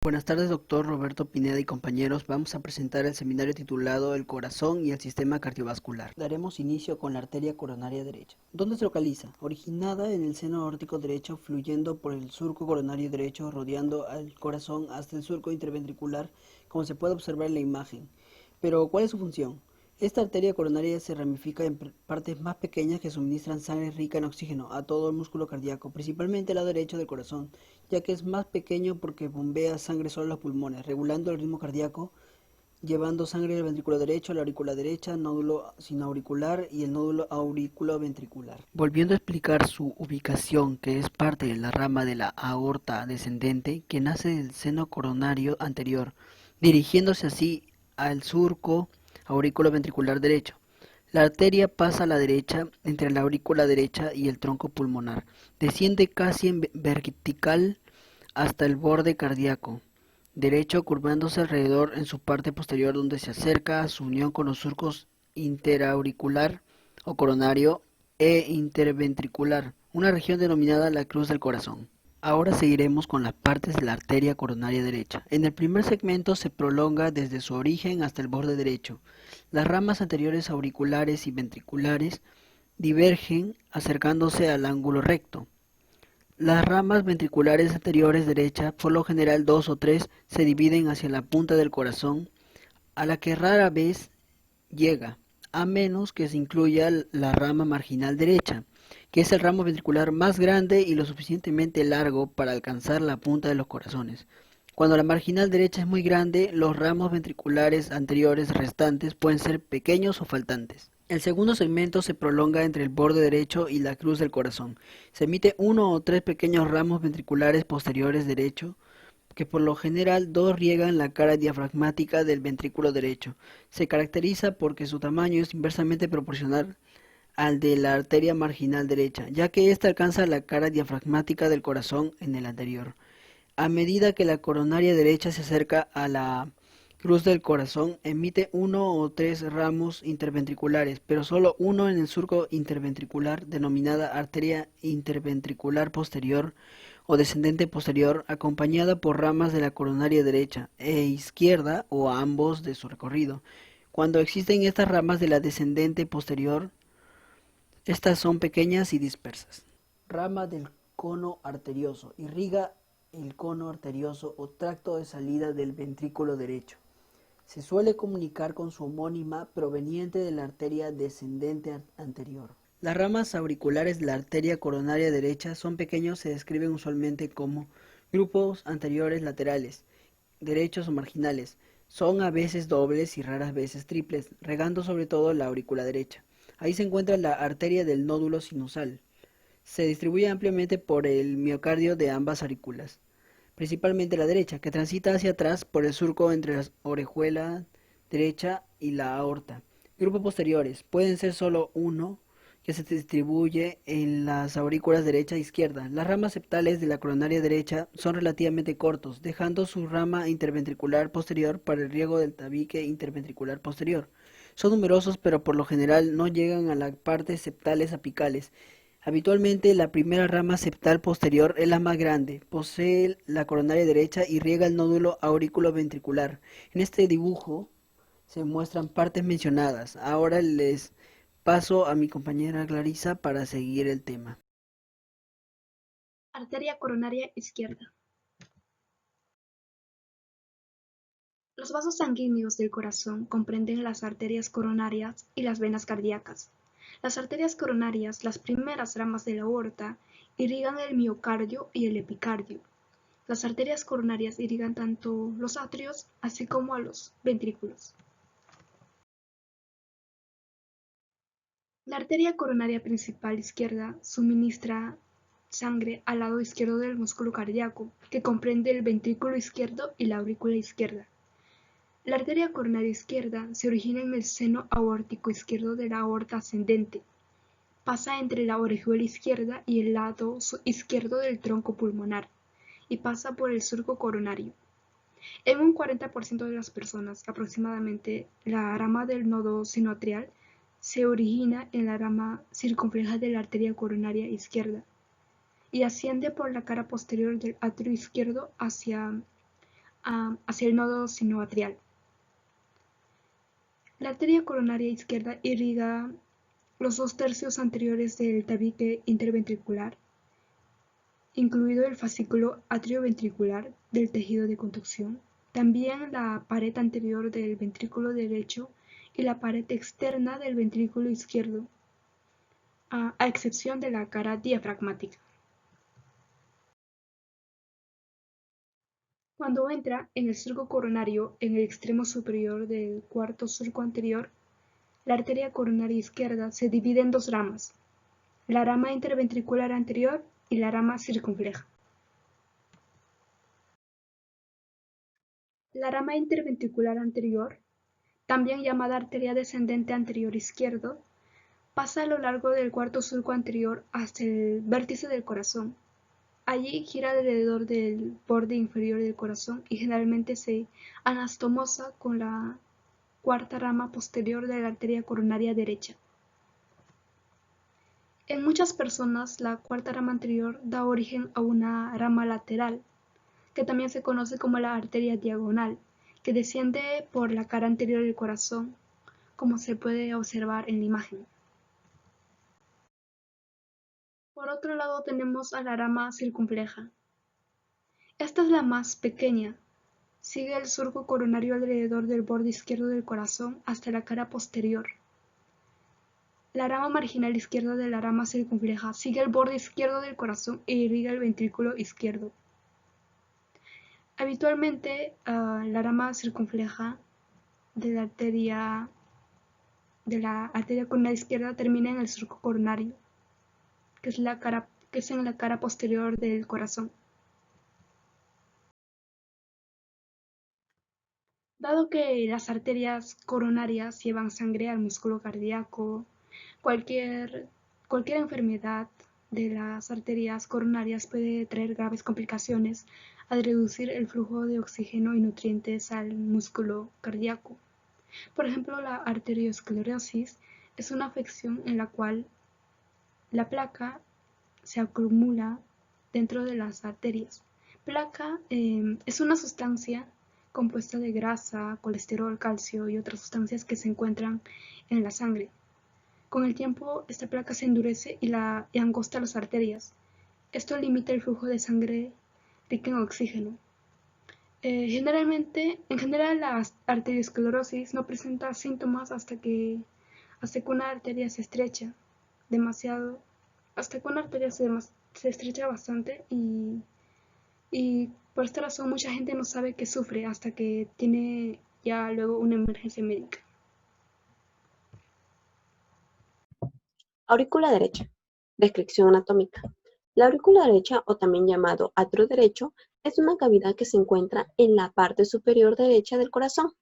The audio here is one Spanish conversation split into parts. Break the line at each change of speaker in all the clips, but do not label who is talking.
Buenas tardes, doctor Roberto Pineda y compañeros. Vamos a presentar el seminario titulado El corazón y el sistema cardiovascular. Daremos inicio con la arteria coronaria derecha. ¿Dónde se localiza? Originada en el seno aórtico derecho, fluyendo por el surco coronario derecho, rodeando al corazón hasta el surco interventricular, como se puede observar en la imagen. Pero, ¿cuál es su función? Esta arteria coronaria se ramifica en partes más pequeñas que suministran sangre rica en oxígeno a todo el músculo cardíaco, principalmente el lado derecho del corazón, ya que es más pequeño porque bombea sangre solo a los pulmones, regulando el ritmo cardíaco, llevando sangre del ventrículo derecho a la aurícula derecha, nódulo sinoauricular y el nódulo auriculoventricular. Volviendo a explicar su ubicación, que es parte de la rama de la aorta descendente que nace del seno coronario anterior, dirigiéndose así al surco auriculoventricular derecho. La arteria pasa a la derecha, entre la aurícula derecha y el tronco pulmonar. Desciende casi en vertical hasta el borde cardíaco derecho, curvándose alrededor en su parte posterior, donde se acerca a su unión con los surcos interauricular o coronario e interventricular, una región denominada la cruz del corazón. Ahora seguiremos con las partes de la arteria coronaria derecha. En el primer segmento se prolonga desde su origen hasta el borde derecho. Las ramas anteriores auriculares y ventriculares divergen acercándose al ángulo recto. Las ramas ventriculares anteriores derecha, por lo general dos o tres, se dividen hacia la punta del corazón, a la que rara vez llega, a menos que se incluya la rama marginal derecha, que es el ramo ventricular más grande y lo suficientemente largo para alcanzar la punta de los corazones. Cuando la marginal derecha es muy grande, los ramos ventriculares anteriores restantes pueden ser pequeños o faltantes. El segundo segmento se prolonga entre el borde derecho y la cruz del corazón. Se emite uno o tres pequeños ramos ventriculares posteriores derecho, que por lo general dos riegan la cara diafragmática del ventrículo derecho. Se caracteriza porque su tamaño es inversamente proporcional al de la arteria marginal derecha, ya que ésta alcanza la cara diafragmática del corazón en el anterior. A medida que la coronaria derecha se acerca a la cruz del corazón, emite uno o tres ramos interventriculares, pero solo uno en el surco interventricular, denominada arteria interventricular posterior o descendente posterior, acompañada por ramas de la coronaria derecha e izquierda o a ambos de su recorrido. Cuando existen estas ramas de la descendente posterior, estas son pequeñas y dispersas. Rama del cono arterioso. Irriga el cono arterioso o tracto de salida del ventrículo derecho. Se suele comunicar con su homónima proveniente de la arteria descendente anterior. Las ramas auriculares de la arteria coronaria derecha son pequeños, se describen usualmente como grupos anteriores laterales, derechos o marginales. Son a veces dobles y raras veces triples, regando sobre todo la aurícula derecha. Ahí se encuentra la arteria del nódulo sinusal. Se distribuye ampliamente por el miocardio de ambas aurículas, principalmente la derecha, que transita hacia atrás por el surco entre la orejuela derecha y la aorta. Grupos posteriores pueden ser solo uno, que se distribuye en las aurículas derecha e izquierda. Las ramas septales de la coronaria derecha son relativamente cortos, dejando su rama interventricular posterior para el riego del tabique interventricular posterior. Son numerosos, pero por lo general no llegan a las partes septales apicales. Habitualmente la primera rama septal posterior es la más grande, posee la coronaria derecha y riega el nódulo auriculoventricular. En este dibujo se muestran partes mencionadas. Ahora les paso a mi compañera Clarisa para seguir el tema.
Arteria coronaria izquierda. Los vasos sanguíneos del corazón comprenden las arterias coronarias y las venas cardíacas. Las arterias coronarias, las primeras ramas de la aorta, irrigan el miocardio y el epicardio. Las arterias coronarias irrigan tanto los atrios así como a los ventrículos. La arteria coronaria principal izquierda suministra sangre al lado izquierdo del músculo cardíaco, que comprende el ventrículo izquierdo y la aurícula izquierda. La arteria coronaria izquierda se origina en el seno aórtico izquierdo de la aorta ascendente. Pasa entre la orejuela izquierda y el lado izquierdo del tronco pulmonar y pasa por el surco coronario. En un 40% de las personas, aproximadamente, la rama del nodo sinoatrial se origina en la rama circunfleja de la arteria coronaria izquierda y asciende por la cara posterior del atrio izquierdo hacia hacia el nodo sinoatrial. La arteria coronaria izquierda irriga los 2/3 anteriores del tabique interventricular, incluido el fascículo atrioventricular del tejido de conducción, también la pared anterior del ventrículo derecho y la pared externa del ventrículo izquierdo, a excepción de la cara diafragmática. Cuando entra en el surco coronario en el extremo superior del cuarto surco anterior, la arteria coronaria izquierda se divide en dos ramas, la rama interventricular anterior y la rama circunfleja. La rama interventricular anterior, también llamada arteria descendente anterior izquierdo, pasa a lo largo del cuarto surco anterior hasta el vértice del corazón. Allí gira alrededor del borde inferior del corazón y generalmente se anastomosa con la cuarta rama posterior de la arteria coronaria derecha. En muchas personas, la cuarta rama anterior da origen a una rama lateral, que también se conoce como la arteria diagonal, que desciende por la cara anterior del corazón, como se puede observar en la imagen. Por otro lado tenemos a la rama circunfleja. Esta es la más pequeña. Sigue el surco coronario alrededor del borde izquierdo del corazón hasta la cara posterior. La rama marginal izquierda de la rama circunfleja sigue el borde izquierdo del corazón e irriga el ventrículo izquierdo. Habitualmente, la rama circunfleja de la arteria coronaria izquierda termina en el surco coronario, que es en la cara posterior del corazón. Dado que las arterias coronarias llevan sangre al músculo cardíaco, cualquier enfermedad de las arterias coronarias puede traer graves complicaciones al reducir el flujo de oxígeno y nutrientes al músculo cardíaco. Por ejemplo, la arteriosclerosis es una afección en la cual la placa se acumula dentro de las arterias. Placa es una sustancia compuesta de grasa, colesterol, calcio y otras sustancias que se encuentran en la sangre. Con el tiempo, esta placa se endurece y angosta las arterias. Esto limita el flujo de sangre rica en oxígeno. En general, la arteriosclerosis no presenta síntomas hasta que una arteria se estrecha demasiado, hasta que una arteria se estrecha bastante y por esta razón mucha gente no sabe que sufre hasta que tiene ya luego una emergencia médica.
Aurícula derecha. Descripción anatómica. La aurícula derecha, o también llamado atrio derecho, es una cavidad que se encuentra en la parte superior derecha del corazón.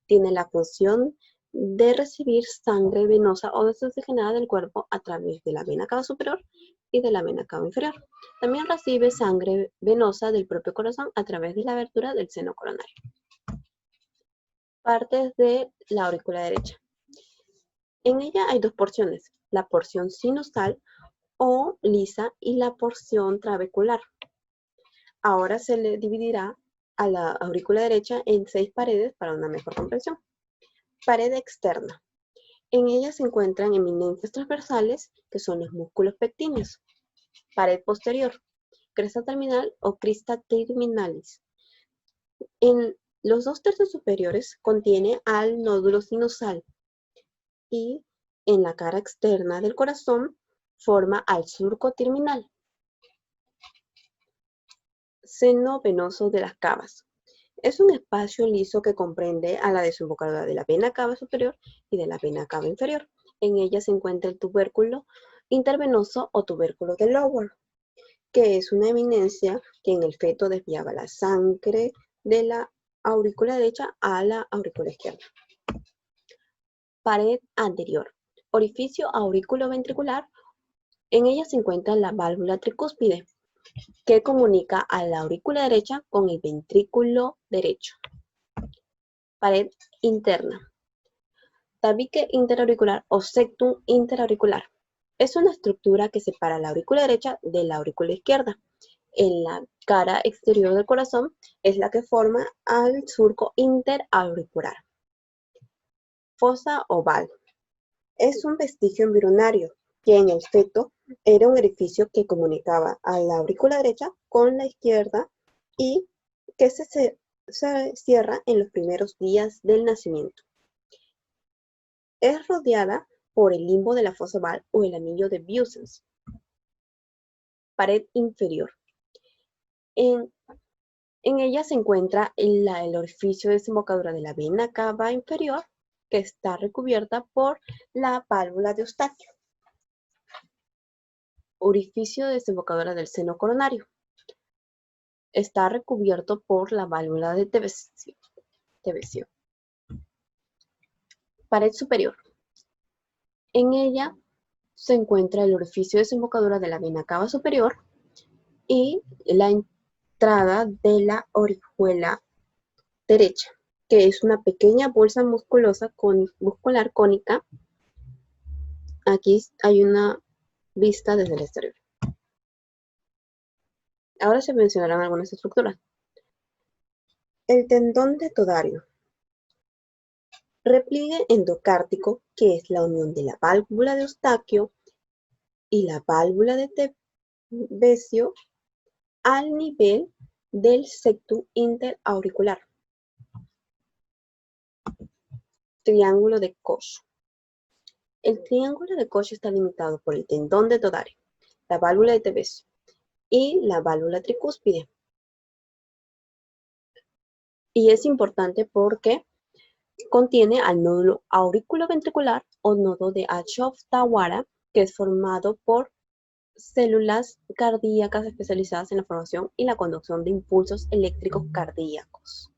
Tiene la función de recibir sangre venosa o desoxigenada del cuerpo a través de la vena cava superior y de la vena cava inferior. También recibe sangre venosa del propio corazón a través de la abertura del seno coronario. Partes de la aurícula derecha. En ella hay dos porciones, la porción sinusal o lisa y la porción trabecular. Ahora se le dividirá a la aurícula derecha en 6 paredes para una mejor comprensión. Pared externa. En ella se encuentran eminencias transversales, que son los músculos pectíneos. Pared posterior. Cresta terminal o crista terminalis. En los 2/3 superiores contiene al nódulo sinusal y en la cara externa del corazón forma al surco terminal. Seno venoso de las cavas. Es un espacio liso que comprende a la desembocadura de la vena cava superior y de la vena cava inferior. En ella se encuentra el tubérculo intervenoso o tubérculo de Lower, que es una eminencia que en el feto desviaba la sangre de la aurícula derecha a la aurícula izquierda. Pared anterior. Orificio auriculoventricular. En ella se encuentra la válvula tricúspide, que comunica a la aurícula derecha con el ventrículo derecho. Pared interna. Tabique interauricular o septum interauricular. Es una estructura que separa la aurícula derecha de la aurícula izquierda. En la cara exterior del corazón es la que forma al surco interauricular. Fosa oval. Es un vestigio embrionario que en el feto era un orificio que comunicaba a la aurícula derecha con la izquierda y que se cierra en los primeros días del nacimiento. Es rodeada por el limbo de la fosa oval o el anillo de Biossens. Pared inferior. En ella se encuentra el orificio de desembocadura de la vena cava inferior, que está recubierta por la válvula de Eustaquio. Orificio de desembocadura del seno coronario. Está recubierto por la válvula de Tevesio. Pared superior. En ella se encuentra el orificio de desembocadura de la vena cava superior y la entrada de la orihuela derecha, que es una pequeña bolsa muscular cónica. Aquí hay una vista desde el exterior. Ahora se mencionarán algunas estructuras. El tendón de todario. Repliegue endocárdico, que es la unión de la válvula de Eustaquio y la válvula de Tevesio al nivel del septum interauricular. Triángulo de Koch. El triángulo de Koch está limitado por el tendón de todario, la válvula de Tevesio y la válvula tricúspide. Y es importante porque contiene al nódulo auriculoventricular o nodo de Achof-Tawara, que es formado por células cardíacas especializadas en la formación y la conducción de impulsos eléctricos cardíacos.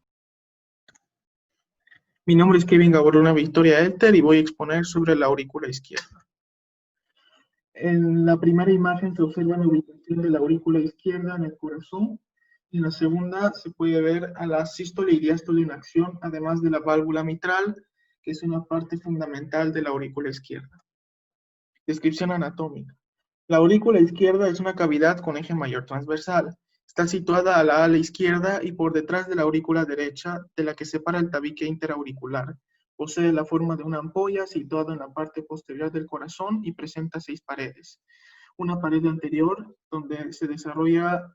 Mi nombre es Kevin Gaborona Victoria Elter y voy a exponer sobre la aurícula izquierda. En la primera imagen se observa la ubicación de la aurícula izquierda en el corazón. En la segunda se puede ver a la sístole y diástole en acción, además de la válvula mitral, que es una parte fundamental de la aurícula izquierda. Descripción anatómica. La aurícula izquierda es una cavidad con eje mayor transversal. Está situada a la ala izquierda y por detrás de la aurícula derecha, de la que separa el tabique interauricular. Posee la forma de una ampolla situada en la parte posterior del corazón y presenta 6 paredes. Una pared anterior, donde se desarrolla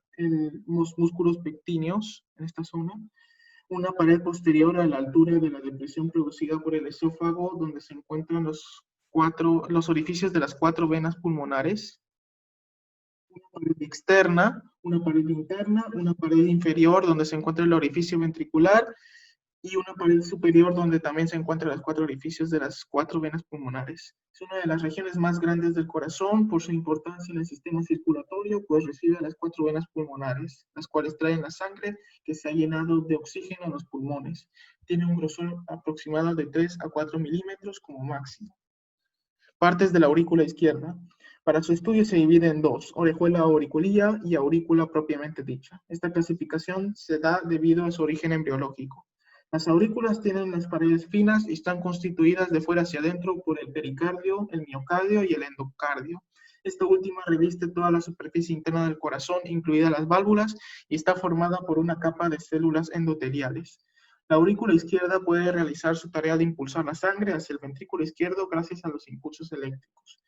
los músculos pectíneos en esta zona. Una pared posterior a la altura de la depresión producida por el esófago, donde se encuentran los orificios de las 4 venas pulmonares. Una pared externa, una pared interna, una pared inferior donde se encuentra el orificio ventricular y una pared superior donde también se encuentran los 4 orificios de las 4 venas pulmonares. Es una de las regiones más grandes del corazón por su importancia en el sistema circulatorio, pues recibe las 4 venas pulmonares, las cuales traen la sangre que se ha llenado de oxígeno en los pulmones. Tiene un grosor aproximado de 3 a 4 milímetros como máximo. Partes de la aurícula izquierda. Para su estudio se divide en 2, orejuela auriculilla y aurícula propiamente dicha. Esta clasificación se da debido a su origen embriológico. Las aurículas tienen las paredes finas y están constituidas de fuera hacia adentro por el pericardio, el miocardio y el endocardio. Esta última reviste toda la superficie interna del corazón, incluidas las válvulas, y está formada por una capa de células endoteliales. La aurícula izquierda puede realizar su tarea de impulsar la sangre hacia el ventrículo izquierdo gracias a los impulsos eléctricos.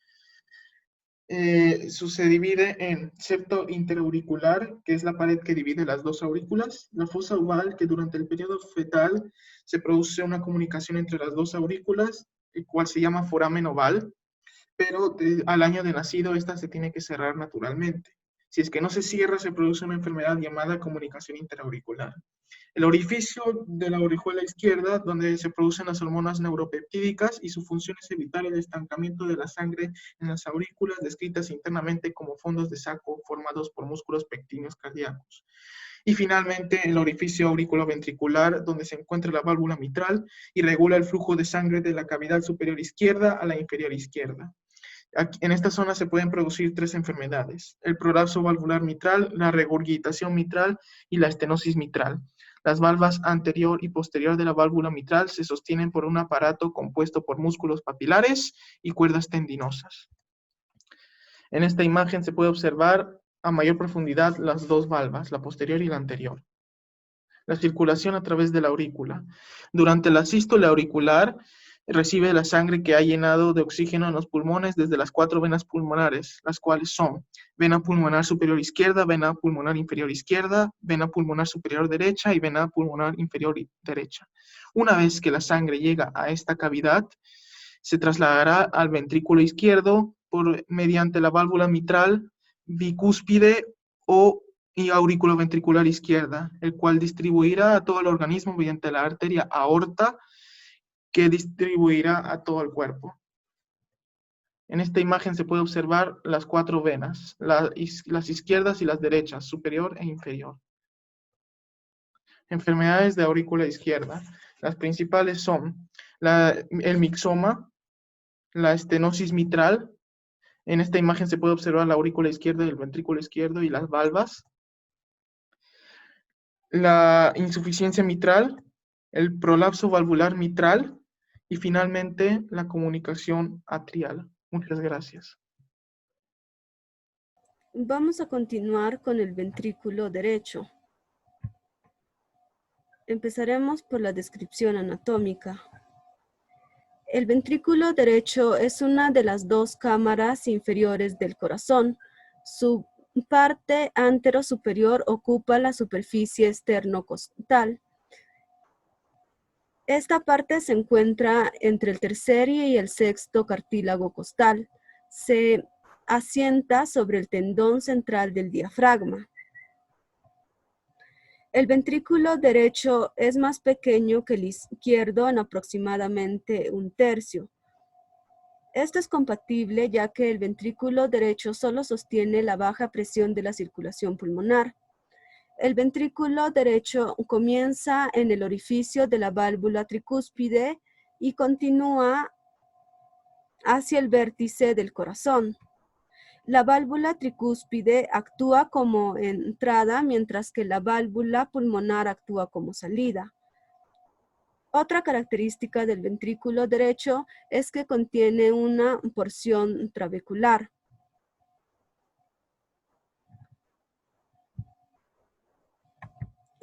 Se divide en septo interauricular, que es la pared que divide las 2 aurículas, la fosa oval, que durante el periodo fetal se produce una comunicación entre las 2 aurículas, el cual se llama foramen oval, pero al año de nacido esta se tiene que cerrar naturalmente. Si es que no se cierra, se produce una enfermedad llamada comunicación interauricular. El orificio de la orejuela izquierda, donde se producen las hormonas neuropeptídicas y su función es evitar el estancamiento de la sangre en las aurículas, descritas internamente como fondos de saco formados por músculos pectíneos cardíacos. Y finalmente, el orificio auriculoventricular, donde se encuentra la válvula mitral y regula el flujo de sangre de la cavidad superior izquierda a la inferior izquierda. Aquí, en esta zona se pueden producir 3 enfermedades: el prolapso valvular mitral, la regurgitación mitral y la estenosis mitral. Las valvas anterior y posterior de la válvula mitral se sostienen por un aparato compuesto por músculos papilares y cuerdas tendinosas. En esta imagen se puede observar a mayor profundidad las dos valvas, la posterior y la anterior. La circulación a través de la aurícula. Durante la sístole auricular, recibe la sangre que ha llenado de oxígeno en los pulmones desde las 4 venas pulmonares, las cuales son vena pulmonar superior izquierda, vena pulmonar inferior izquierda, vena pulmonar superior derecha y vena pulmonar inferior derecha. Una vez que la sangre llega a esta cavidad, se trasladará al ventrículo izquierdo mediante la válvula mitral bicúspide y auriculoventricular izquierda, el cual distribuirá a todo el organismo mediante la arteria aorta, que distribuirá a todo el cuerpo. En esta imagen se puede observar las 4 venas, las izquierdas y las derechas, superior e inferior. Enfermedades de aurícula izquierda. Las principales son el mixoma, la estenosis mitral. En esta imagen se puede observar la aurícula izquierda y el ventrículo izquierdo y las valvas. La insuficiencia mitral, el prolapso valvular mitral y finalmente la comunicación atrial. Muchas gracias.
Vamos a continuar con el ventrículo derecho. Empezaremos por la descripción anatómica. El ventrículo derecho es una de las 2 cámaras inferiores del corazón. Su parte antero-superior ocupa la superficie esternocostal. Esta parte se encuentra entre el tercer y el sexto cartílago costal. Se asienta sobre el tendón central del diafragma. El ventrículo derecho es más pequeño que el izquierdo en aproximadamente 1/3. Esto es compatible ya que el ventrículo derecho solo sostiene la baja presión de la circulación pulmonar. El ventrículo derecho comienza en el orificio de la válvula tricúspide y continúa hacia el vértice del corazón. La válvula tricúspide actúa como entrada, mientras que la válvula pulmonar actúa como salida. Otra característica del ventrículo derecho es que contiene una porción trabecular.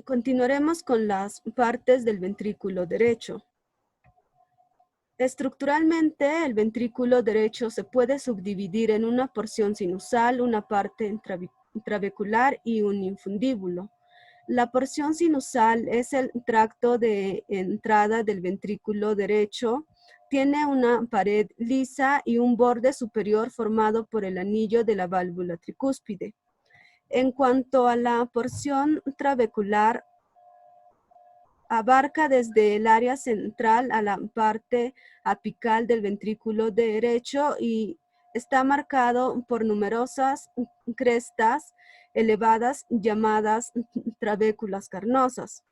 Continuaremos con las partes del ventrículo derecho. Estructuralmente, el ventrículo derecho se puede subdividir en una porción sinusal, una parte trabecular y un infundíbulo. La porción sinusal es el tracto de entrada del ventrículo derecho. Tiene una pared lisa y un borde superior formado por el anillo de la válvula tricúspide. En cuanto a la porción trabecular, abarca desde el área central a la parte apical del ventrículo derecho y está marcado por numerosas crestas elevadas llamadas trabéculas carnosas.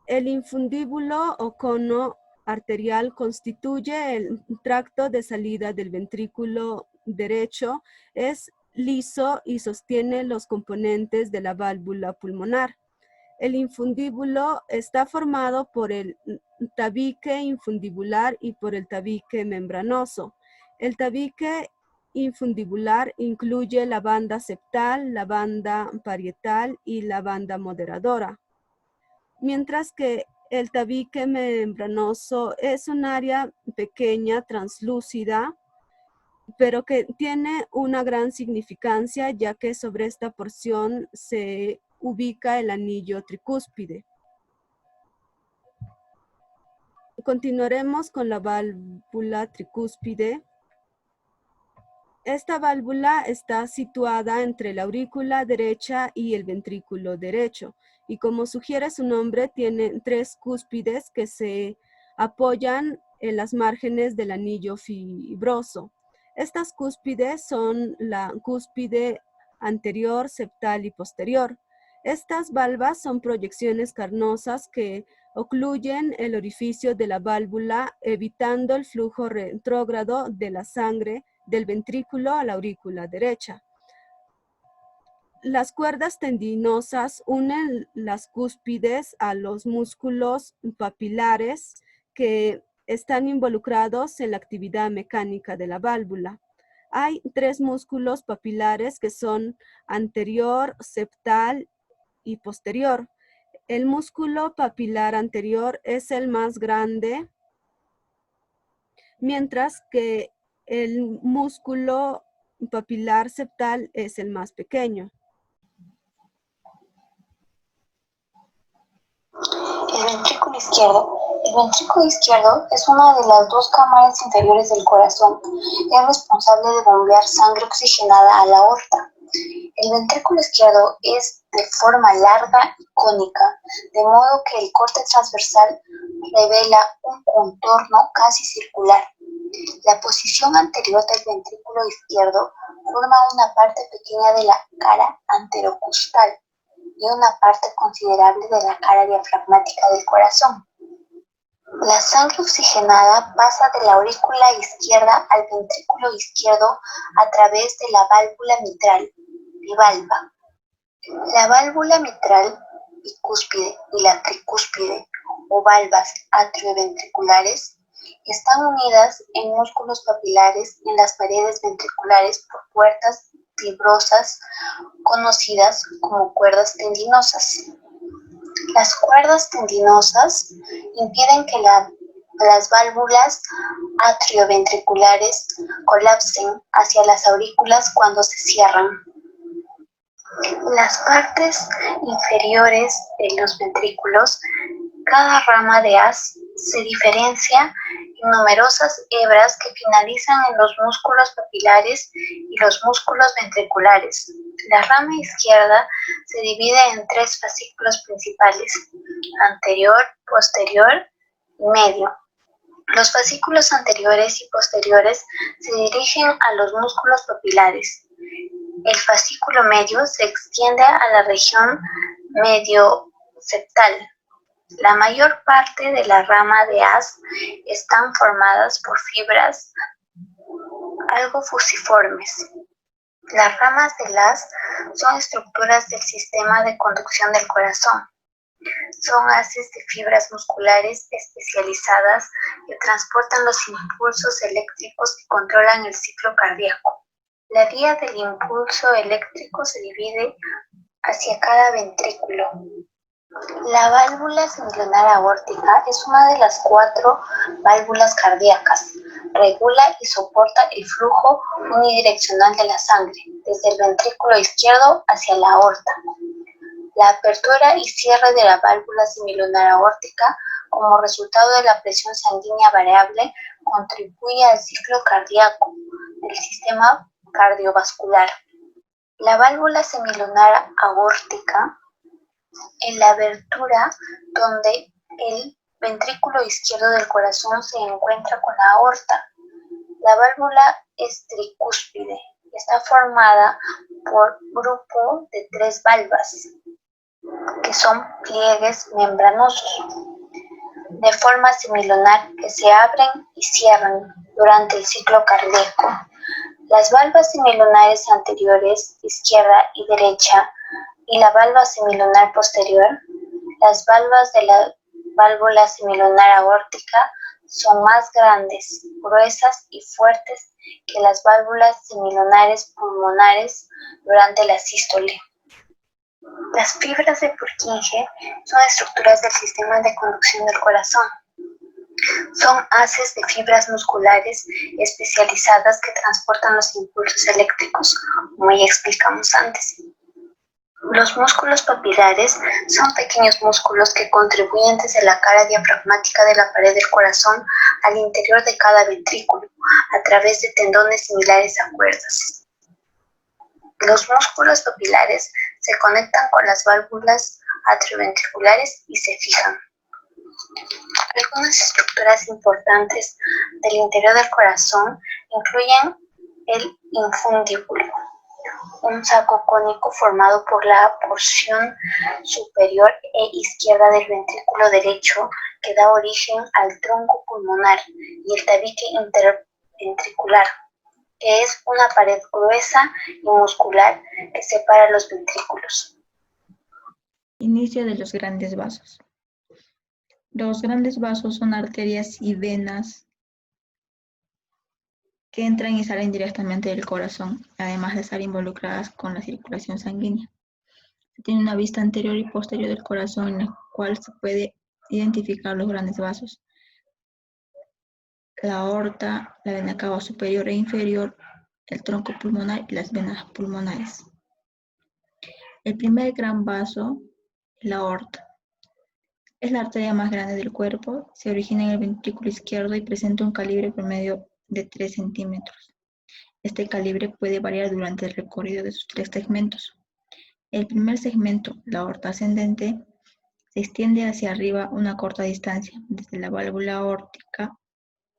El infundíbulo o cono arterial constituye el tracto de salida del ventrículo derecho. Es liso y sostiene los componentes de la válvula pulmonar. El infundíbulo está formado por el tabique infundibular y por el tabique membranoso. El tabique infundibular incluye la banda septal, la banda parietal y la banda moderadora, mientras que el tabique membranoso es un área pequeña, translúcida, pero que tiene una gran significancia, ya que sobre esta porción se ubica el anillo tricúspide. Continuaremos con la válvula tricúspide. Esta válvula está situada entre la aurícula derecha y el ventrículo derecho, y como sugiere su nombre, tiene 3 cúspides que se apoyan en las márgenes del anillo fibroso. Estas cúspides son la cúspide anterior, septal y posterior. Estas valvas son proyecciones carnosas que ocluyen el orificio de la válvula, evitando el flujo retrógrado de la sangre del ventrículo a la aurícula derecha. Las cuerdas tendinosas unen las cúspides a los músculos papilares que están involucrados en la actividad mecánica de la válvula. Hay 3 músculos papilares que son anterior, septal y posterior. El músculo papilar anterior es el más grande, mientras que el músculo papilar septal es el más pequeño.
El ventrículo izquierdo. El ventrículo izquierdo es una de las 2 cámaras inferiores del corazón. Es responsable de bombear sangre oxigenada a la aorta. El ventrículo izquierdo es de forma larga y cónica, de modo que el corte transversal revela un contorno casi circular. La posición anterior del ventrículo izquierdo forma una parte pequeña de la cara anterocostal y una parte considerable de la cara diafragmática del corazón. La sangre oxigenada pasa de la aurícula izquierda al ventrículo izquierdo a través de la válvula mitral, bivalva. La válvula mitral bicúspide y la tricúspide, o valvas atrioventriculares, están unidas en músculos papilares en las paredes ventriculares por puertas fibrosas conocidas como cuerdas tendinosas. Las cuerdas tendinosas impiden que las válvulas atrioventriculares colapsen hacia las aurículas cuando se cierran. Las partes inferiores de los ventrículos, cada rama de haz se diferencia en numerosas hebras que finalizan en los músculos papilares y los músculos ventriculares. La rama izquierda se divide en 3 fascículos principales: anterior, posterior y medio. Los fascículos anteriores y posteriores se dirigen a los músculos papilares. El fascículo medio se extiende a la región medio-septal. La mayor parte de la rama de haz están formadas por fibras algo fusiformes. Las ramas del haz son estructuras del sistema de conducción del corazón. Son haces de fibras musculares especializadas que transportan los impulsos eléctricos que controlan el ciclo cardíaco. La vía del impulso eléctrico se divide hacia cada ventrículo. La válvula semilunar aórtica es una de las 4 válvulas cardíacas. Regula y soporta el flujo unidireccional de la sangre, desde el ventrículo izquierdo hacia la aorta. La apertura y cierre de la válvula semilunar aórtica, como resultado de la presión sanguínea variable, contribuye al ciclo cardíaco del sistema cardiovascular. La válvula semilunar aórtica, en la abertura donde el ventrículo izquierdo del corazón se encuentra con la aorta. La válvula es tricúspide. Está formada por grupo de 3 valvas, que son pliegues membranosos, de forma semilunar, que se abren y cierran durante el ciclo cardíaco. Las valvas semilunares anteriores, izquierda y derecha, y la valva semilunar posterior, las valvas de la válvula semilunar aórtica, son más grandes, gruesas y fuertes que las válvulas semilunares pulmonares durante la sístole. Las fibras de Purkinje son estructuras del sistema de conducción del corazón. Son haces de fibras musculares especializadas que transportan los impulsos eléctricos, como ya explicamos antes. Los músculos papilares son pequeños músculos que contribuyen desde la cara diafragmática de la pared del corazón al interior de cada ventrículo, a través de tendones similares a cuerdas. Los músculos papilares se conectan con las válvulas atrioventriculares y se fijan. Algunas estructuras importantes del interior del corazón incluyen el infundíbulo, un saco cónico formado por la porción superior e izquierda del ventrículo derecho que da origen al tronco pulmonar, y el tabique interventricular, que es una pared gruesa y muscular que separa los ventrículos.
Inicio de los grandes vasos. Los grandes vasos son arterias y venas que entran y salen directamente del corazón, además de estar involucradas con la circulación sanguínea. Se tiene una vista anterior y posterior del corazón en la cual se puede identificar los grandes vasos, la aorta, la vena cava superior e inferior, el tronco pulmonar y las venas pulmonares. El primer gran vaso, la aorta, es la arteria más grande del cuerpo, se origina en el ventrículo izquierdo y presenta un calibre promedio de 3 centímetros. Este calibre puede variar durante el recorrido de sus 3 segmentos. El primer segmento, la aorta ascendente, se extiende hacia arriba una corta distancia, desde la válvula aórtica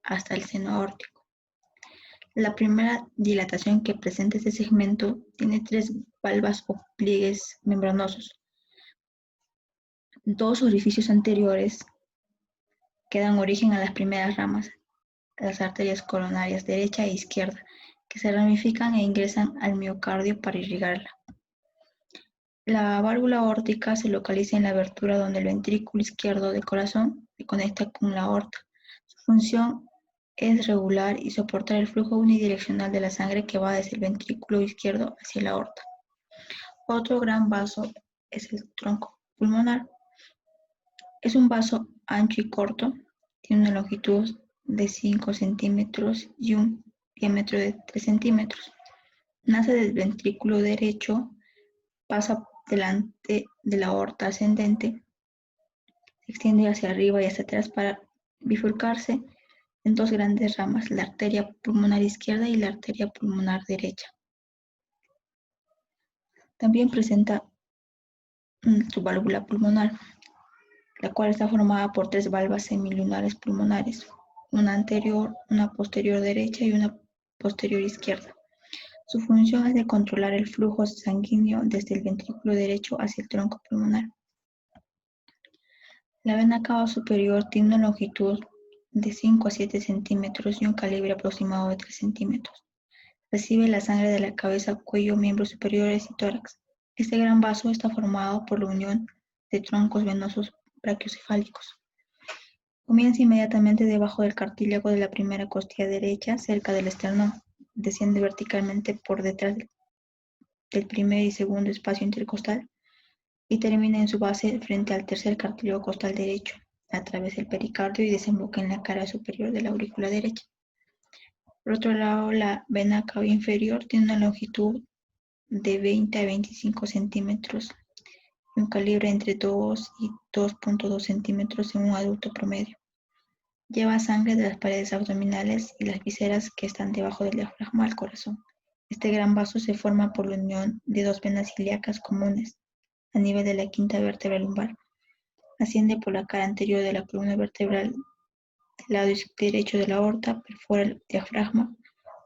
hasta el seno aórtico. La primera dilatación que presenta este segmento tiene 3 valvas o pliegues membranosos. 2 orificios anteriores que dan origen a las primeras ramas, las arterias coronarias derecha e izquierda, que se ramifican e ingresan al miocardio para irrigarla. La válvula aórtica se localiza en la abertura donde el ventrículo izquierdo del corazón se conecta con la aorta. Su función es regular y soportar el flujo unidireccional de la sangre que va desde el ventrículo izquierdo hacia la aorta. Otro gran vaso es el tronco pulmonar. Es un vaso ancho y corto, tiene una longitud de 5 centímetros y un diámetro de 3 centímetros. Nace del ventrículo derecho, pasa delante de la aorta ascendente, se extiende hacia arriba y hacia atrás para bifurcarse en 2 grandes ramas, la arteria pulmonar izquierda y la arteria pulmonar derecha. También presenta su válvula pulmonar, la cual está formada por 3 valvas semilunares pulmonares, una anterior, una posterior derecha y una posterior izquierda. Su función es de controlar el flujo sanguíneo desde el ventrículo derecho hacia el tronco pulmonar. La vena cava superior tiene una longitud de 5 a 7 centímetros y un calibre aproximado de 3 centímetros. Recibe la sangre de la cabeza, cuello, miembros superiores y tórax. Este gran vaso está formado por la unión de troncos venosos brachiocefálicos. Comienza inmediatamente debajo del cartílago de la primera costilla derecha, cerca del esternón. Desciende verticalmente por detrás del primer y segundo espacio intercostal y termina en su base frente al tercer cartílago costal derecho, a través del pericardio y desemboca en la cara superior de la aurícula derecha. Por otro lado, la vena cava inferior tiene una longitud de 20 a 25 centímetros y un calibre entre 2 y 2.2 centímetros en un adulto promedio. Lleva sangre de las paredes abdominales y las vísceras que están debajo del diafragma al corazón. Este gran vaso se forma por la unión de 2 venas ilíacas comunes a nivel de la quinta vértebra lumbar. Asciende por la cara anterior de la columna vertebral del lado derecho de la aorta, perfora el diafragma,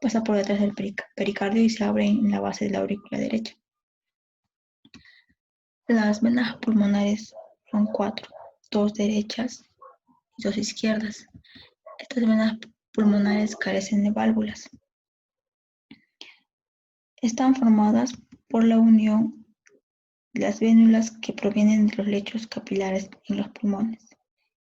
pasa por detrás del pericardio y se abre en la base de la aurícula derecha. Las venas pulmonares son 4, 2 derechas y 2 izquierdas. Estas venas pulmonares carecen de válvulas. Están formadas por la unión de las vénulas que provienen de los lechos capilares en los pulmones.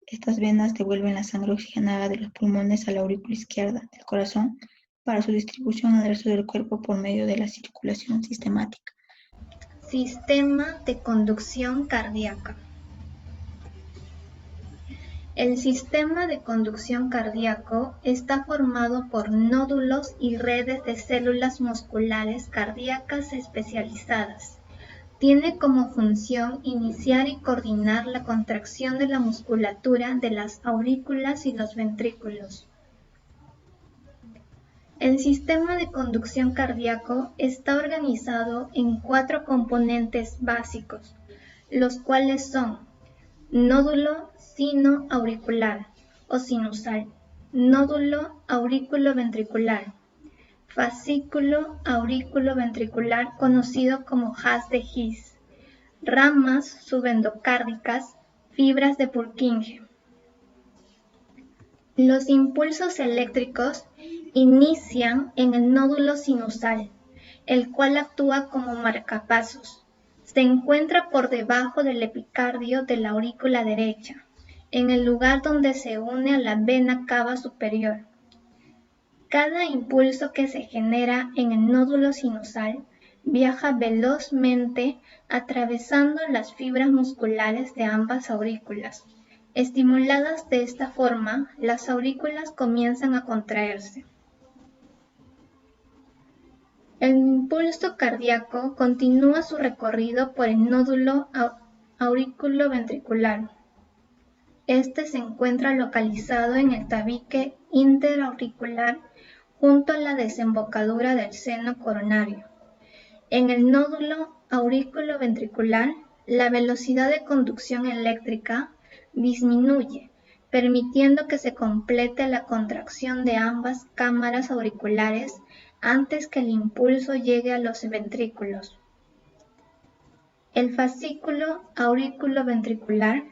Estas venas devuelven la sangre oxigenada de los pulmones a la aurícula izquierda del corazón para su distribución al resto del cuerpo por medio de la circulación sistemática.
Sistema de conducción cardíaca. El sistema de conducción cardíaco está formado por nódulos y redes de células musculares cardíacas especializadas. Tiene como función iniciar y coordinar la contracción de la musculatura de las aurículas y los ventrículos. El sistema de conducción cardíaco está organizado en 4 componentes básicos, los cuales son nódulo sino-auricular o sinusal, nódulo aurículo-ventricular, fascículo aurículo-ventricular conocido como haz de His, ramas subendocárdicas, fibras de Purkinje. Los impulsos eléctricos inician en el nódulo sinusal, el cual actúa como marcapasos. Se encuentra por debajo del epicardio de la aurícula derecha, en el lugar donde se une a la vena cava superior. Cada impulso que se genera en el nódulo sinusal viaja velozmente atravesando las fibras musculares de ambas aurículas. Estimuladas de esta forma, las aurículas comienzan a contraerse. El impulso cardíaco continúa su recorrido por el nódulo auriculoventricular. Este se encuentra localizado en el tabique interauricular junto a la desembocadura del seno coronario. En el nódulo auriculoventricular, la velocidad de conducción eléctrica disminuye, permitiendo que se complete la contracción de ambas cámaras auriculares antes que el impulso llegue a los ventrículos. El fascículo auriculoventricular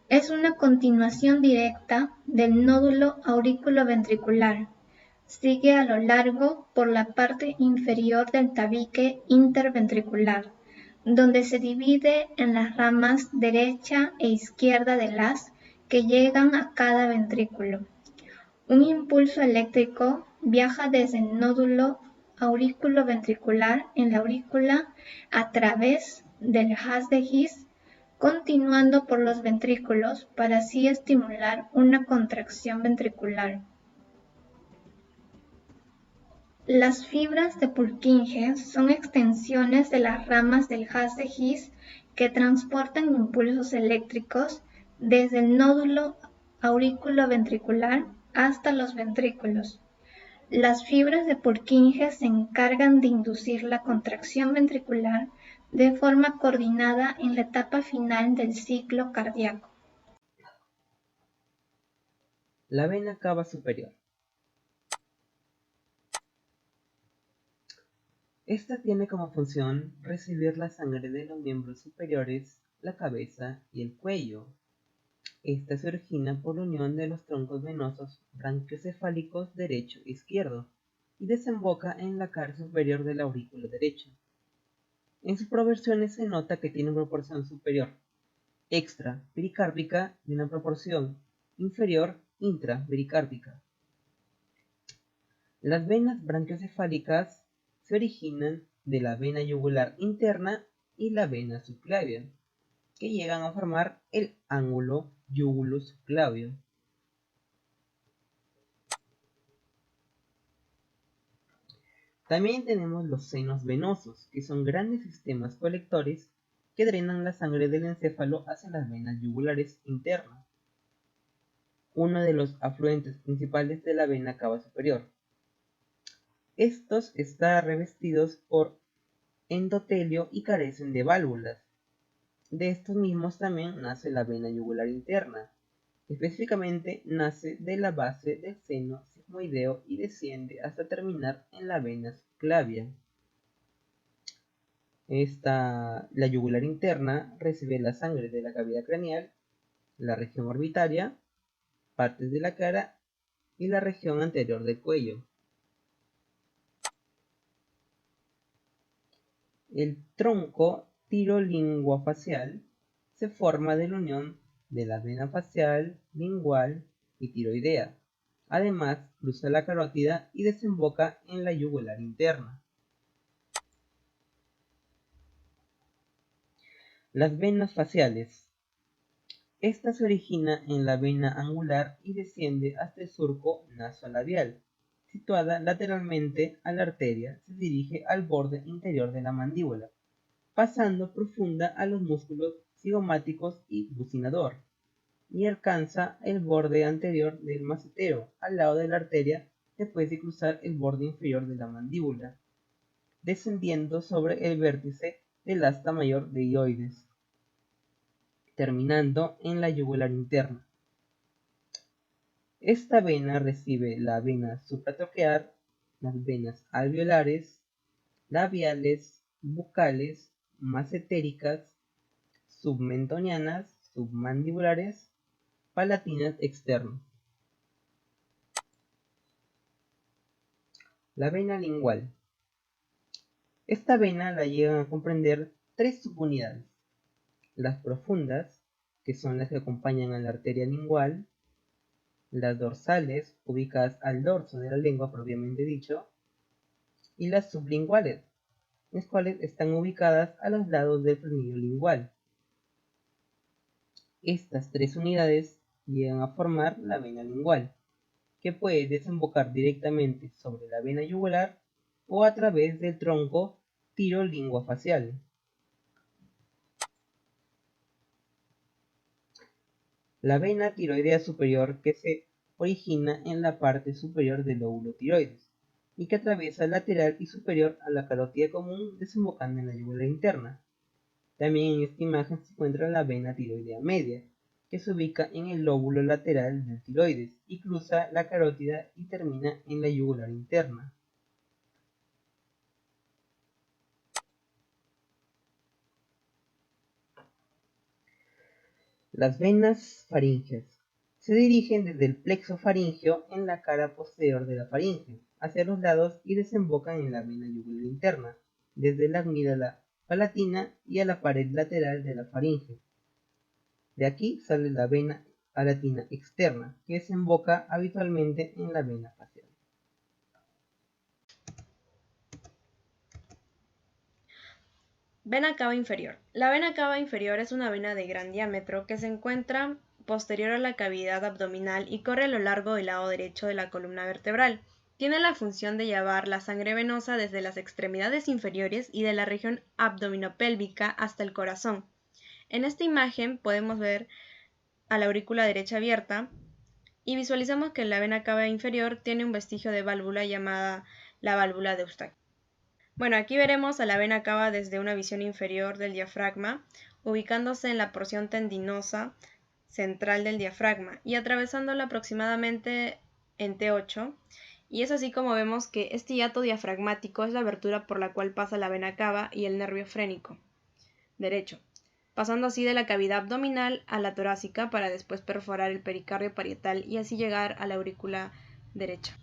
es una continuación directa del nódulo auriculoventricular. Sigue a lo largo por la parte inferior del tabique interventricular, donde se divide en las ramas derecha e izquierda del haz que llegan a cada ventrículo. Un impulso eléctrico viaja desde el nódulo auriculoventricular en la aurícula a través del haz de His, continuando por los ventrículos para así estimular una contracción ventricular. Las fibras de Purkinje son extensiones de las ramas del haz de His que transportan impulsos eléctricos desde el nódulo auriculoventricular hasta los ventrículos. Las fibras de Purkinje se encargan de inducir la contracción ventricular de forma coordinada en la etapa final del ciclo cardíaco.
La vena cava superior. Esta tiene como función recibir la sangre de los miembros superiores, la cabeza y el cuello. Esta se origina por la unión de los troncos venosos branquiocefálicos derecho e izquierdo y desemboca en la cara superior de la aurícula derecha. En sus proporciones se nota que tiene una proporción superior extra-pericárdica y una proporción inferior intra-pericárdica. Las venas branquiocefálicas se originan de la vena yugular interna y la vena subclavia, que llegan a formar el ángulo yugulo-subclavio. También tenemos los senos venosos, que son grandes sistemas colectores que drenan la sangre del encéfalo hacia las venas yugulares internas, uno de los afluentes principales de la vena cava superior. Estos están revestidos por endotelio y carecen de válvulas. De estos mismos también nace la vena yugular interna. Específicamente nace de la base del seno sigmoideo y desciende hasta terminar en la vena subclavia. La yugular interna recibe la sangre de la cavidad craneal, la región orbitaria, partes de la cara y la región anterior del cuello. El tronco tirolinguofacial se forma de la unión de la vena facial, lingual y tiroidea. Además, cruza la carótida y desemboca en la yugular interna. Las venas faciales. Esta se origina en la vena angular y desciende hasta el surco nasolabial. Situada lateralmente a la arteria, se dirige al borde interior de la mandíbula, pasando profunda a los músculos cigomáticos y bucinador, y alcanza el borde anterior del macetero, al lado de la arteria, después de cruzar el borde inferior de la mandíbula, descendiendo sobre el vértice del asta mayor de hioides, terminando en la yugular interna. Esta vena recibe la vena supratroquear, las venas alveolares, labiales, bucales, macetéricas, submentonianas, submandibulares, palatinas externas. La vena lingual. Esta vena la llegan a comprender tres subunidades: las profundas, que son las que acompañan a la arteria lingual; las dorsales, ubicadas al dorso de la lengua propiamente dicho, y las sublinguales, las cuales están ubicadas a los lados del frenillo lingual. Estas tres unidades llegan a formar la vena lingual, que puede desembocar directamente sobre la vena yugular o a través del tronco tiro-lingua-facial. La vena tiroidea superior que se origina en la parte superior del lóbulo tiroides y que atraviesa lateral y superior a la carótida común desembocando en la yugular interna. También en esta imagen se encuentra la vena tiroidea media, que se ubica en el lóbulo lateral del tiroides y cruza la carótida y termina en la yugular interna. Las venas faríngeas se dirigen desde el plexo faríngeo en la cara posterior de la faringe hacia los lados y desembocan en la vena yugular interna, desde la amígdala palatina y a la pared lateral de la faringe. De aquí sale la vena palatina externa, que desemboca habitualmente en la vena facial.
Vena cava inferior. La vena cava inferior es una vena de gran diámetro que se encuentra posterior a la cavidad abdominal y corre a lo largo del lado derecho de la columna vertebral. Tiene la función de llevar la sangre venosa desde las extremidades inferiores y de la región abdominopélvica hasta el corazón. En esta imagen podemos ver a la aurícula derecha abierta y visualizamos que la vena cava inferior tiene un vestigio de válvula llamada la válvula de Eustaquio. Bueno, aquí veremos a la vena cava desde una visión inferior del diafragma, ubicándose en la porción tendinosa central del diafragma y atravesándola aproximadamente en T8. Y es así como vemos que este hiato diafragmático es la abertura por la cual pasa la vena cava y el nervio frénico derecho, pasando así de la cavidad abdominal a la torácica para después perforar el pericardio parietal y así llegar a la aurícula derecha.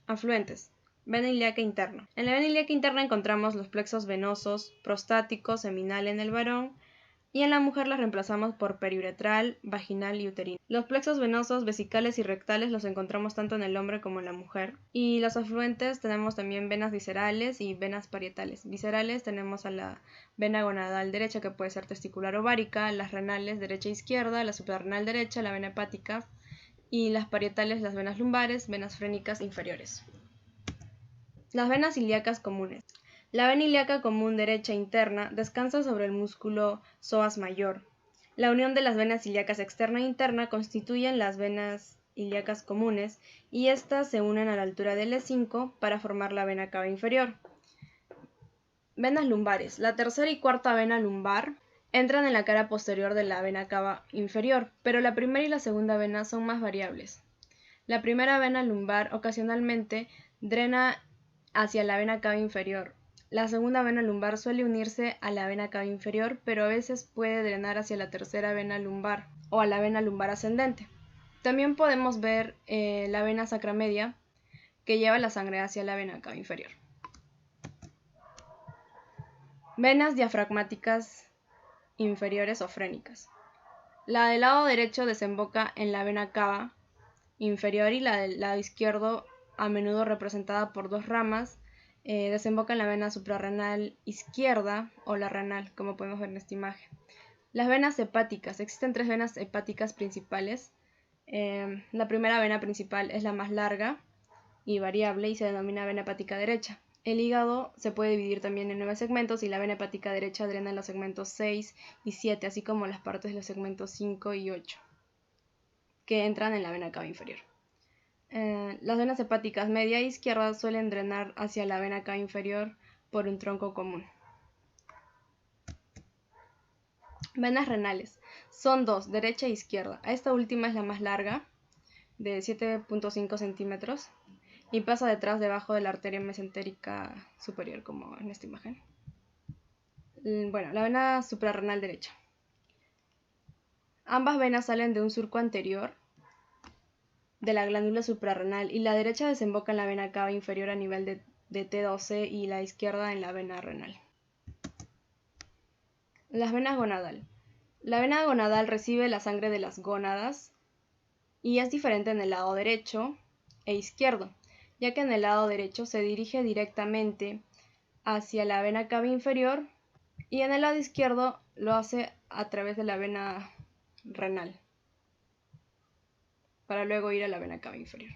Afluentes. Vena ilíaca interna. En la vena ilíaca interna encontramos los plexos venosos, prostático, seminal en el varón, y en la mujer las reemplazamos por periuretral, vaginal y uterino. Los plexos venosos, vesicales y rectales los encontramos tanto en el hombre como en la mujer. Y los afluentes tenemos también venas viscerales y venas parietales. Viscerales tenemos a la vena gonadal derecha, que puede ser testicular ovárica, las renales derecha e izquierda, la suprarrenal derecha, la vena hepática, y las parietales las venas lumbares, venas frénicas inferiores. Las venas ilíacas comunes. La vena ilíaca común derecha interna descansa sobre el músculo psoas mayor. La unión de las venas ilíacas externa e interna constituyen las venas ilíacas comunes y estas se unen a la altura del E5 para formar la vena cava inferior. Venas lumbares. La tercera y cuarta vena lumbar entran en la cara posterior de la vena cava inferior, pero la primera y la segunda vena son más variables. La primera vena lumbar ocasionalmente drena hacia la vena cava inferior. La segunda vena lumbar suele unirse a la vena cava inferior, pero a veces puede drenar hacia la tercera vena lumbar o a la vena lumbar ascendente. También podemos ver la vena sacra media, que lleva la sangre hacia la vena cava inferior. Venas diafragmáticas inferiores o frénicas. La del lado derecho desemboca en la vena cava inferior y la del lado izquierdo, a menudo representada por dos ramas, desemboca en la vena suprarrenal izquierda o la renal, como podemos ver en esta imagen. Las venas hepáticas. Existen tres venas hepáticas principales. La primera vena principal es la más larga y variable y se denomina vena hepática derecha. El hígado se puede dividir también en 9 segmentos y la vena hepática derecha drena en los segmentos 6 y 7, así como las partes de los segmentos 5 y 8, que entran en la vena cava inferior. Las venas hepáticas media e izquierda suelen drenar hacia la vena cava inferior por un tronco común. Venas renales. Son dos, derecha e izquierda. Esta última es la más larga, de 7.5 centímetros, y pasa debajo de la arteria mesentérica superior, como en esta imagen. Bueno, la vena suprarrenal derecha. Ambas venas salen de un surco anterior de la glándula suprarrenal y la derecha desemboca en la vena cava inferior a nivel de T12 y la izquierda en la vena renal. Las venas gonadal. La vena gonadal recibe la sangre de las gónadas y es diferente en el lado derecho e izquierdo, ya que en el lado derecho se dirige directamente hacia la vena cava inferior y en el lado izquierdo lo hace a través de la vena renal para luego ir a la vena cava inferior.